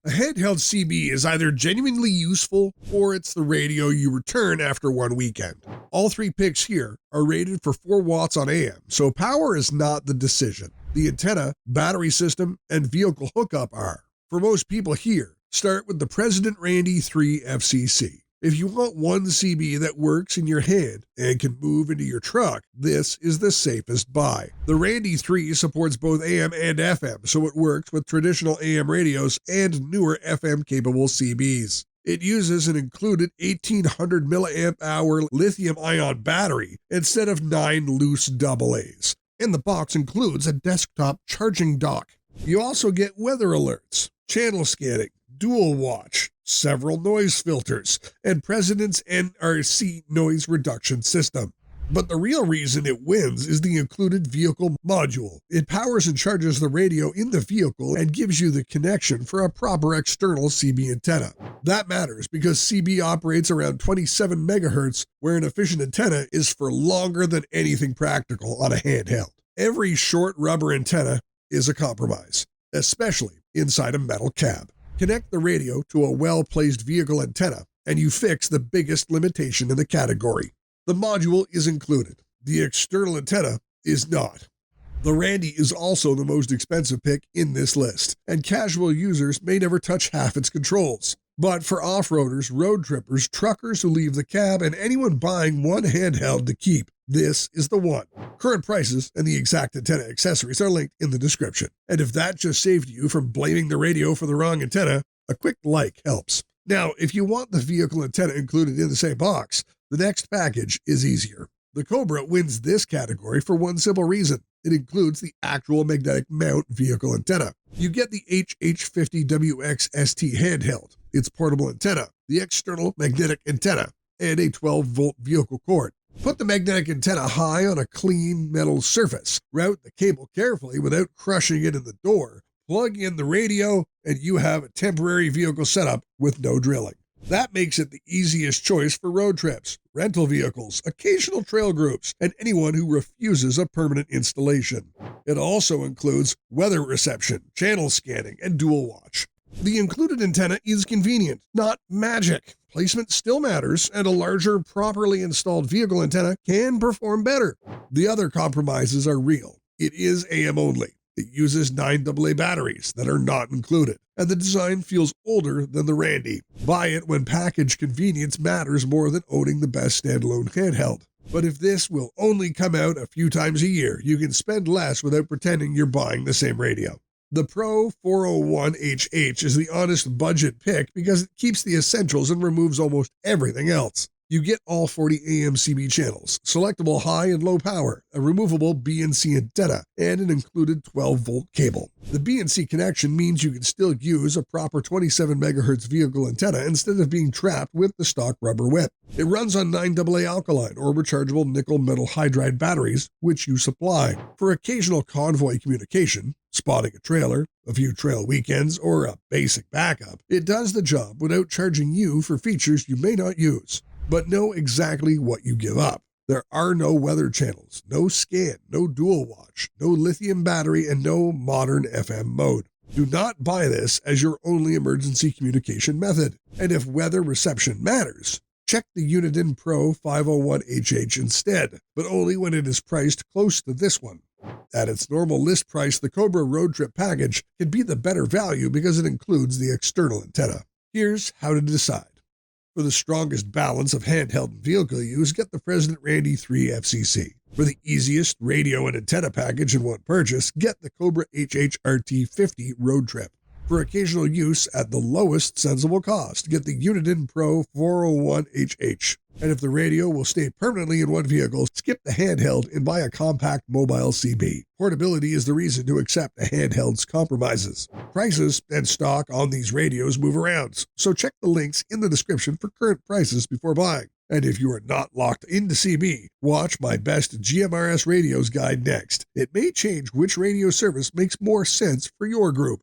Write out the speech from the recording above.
A handheld CB is either genuinely useful or it's the radio you return after one weekend. All three picks here are rated for 4 watts on AM, so power is not the decision. The antenna, battery system, and vehicle hookup are. For most people here, start with the President Randy 3 FCC. If you want one CB that works in your hand and can move into your truck, this is the safest buy. The Randy 3 supports both AM and FM, so it works with traditional AM radios and newer FM-capable CBs. It uses an included 1800 milliamp hour lithium-ion battery instead of 9 loose AA's. And the box includes a desktop charging dock. You also get weather alerts, channel scanning, dual watch, several noise filters, and President's NRC noise reduction system. But the real reason it wins is the included vehicle module. It powers and charges the radio in the vehicle and gives you the connection for a proper external CB antenna. That matters because CB operates around 27 megahertz, where an efficient antenna is for longer than anything practical on a handheld. Every short rubber antenna is a compromise, especially inside a metal cab. Connect the radio to a well-placed vehicle antenna, and you fix the biggest limitation in the category. The module is included. The external antenna is not. The Randy is also the most expensive pick in this list, and casual users may never touch half its controls. But for off-roaders, road trippers, truckers who leave the cab, and anyone buying one handheld to keep, this is the one. Current prices and the exact antenna accessories are linked in the description. And if that just saved you from blaming the radio for the wrong antenna, a quick like helps. Now, if you want the vehicle antenna included in the same box, the next package is easier. The Cobra wins this category for one simple reason. It includes the actual magnetic mount vehicle antenna. You get the HH50WX-ST handheld, its portable antenna, the external magnetic antenna, and a 12-volt vehicle cord. Put the magnetic antenna high on a clean metal surface. Route the cable carefully without crushing it in the door. Plug in the radio, and you have a temporary vehicle setup with no drilling. That makes it the easiest choice for road trips, rental vehicles, occasional trail groups, and anyone who refuses a permanent installation. It also includes weather reception, channel scanning, and dual watch. The included antenna is convenient, not magic. Placement still matters, and a larger, properly installed vehicle antenna can perform better. The other compromises are real. It is AM only. It uses 9 AA batteries that are not included, and the design feels older than the Randy. Buy it when package convenience matters more than owning the best standalone handheld. But if this will only come out a few times a year, you can spend less without pretending you're buying the same radio. The Pro 401HH is the honest budget pick because it keeps the essentials and removes almost everything else. You get all 40 AM CB channels, selectable high and low power, a removable BNC antenna, and an included 12-volt cable. The BNC connection means you can still use a proper 27 MHz vehicle antenna instead of being trapped with the stock rubber whip. It runs on 9 AA alkaline or rechargeable nickel metal hydride batteries, which you supply. For occasional convoy communication, spotting a trailer, a few trail weekends, or a basic backup, it does the job without charging you for features you may not use. But know exactly what you give up. There are no weather channels, no scan, no dual watch, no lithium battery, and no modern FM mode. Do not buy this as your only emergency communication method. And if weather reception matters, check the Uniden Pro 501HH instead, but only when it is priced close to this one. At its normal list price, the Cobra road trip package can be the better value because it includes the external antenna. Here's how to decide. For the strongest balance of handheld and vehicle use, get the President Randy 3 FCC. For the easiest radio and antenna package in one purchase, get the Cobra HHRT50 road trip. For occasional use at the lowest sensible cost, get the Uniden Pro 401HH. And if the radio will stay permanently in one vehicle, skip the handheld and buy a compact mobile CB. Portability is the reason to accept a handheld's compromises. Prices and stock on these radios move around, so check the links in the description for current prices before buying. And if you are not locked into CB, watch my best GMRS radios guide next. It may change which radio service makes more sense for your group.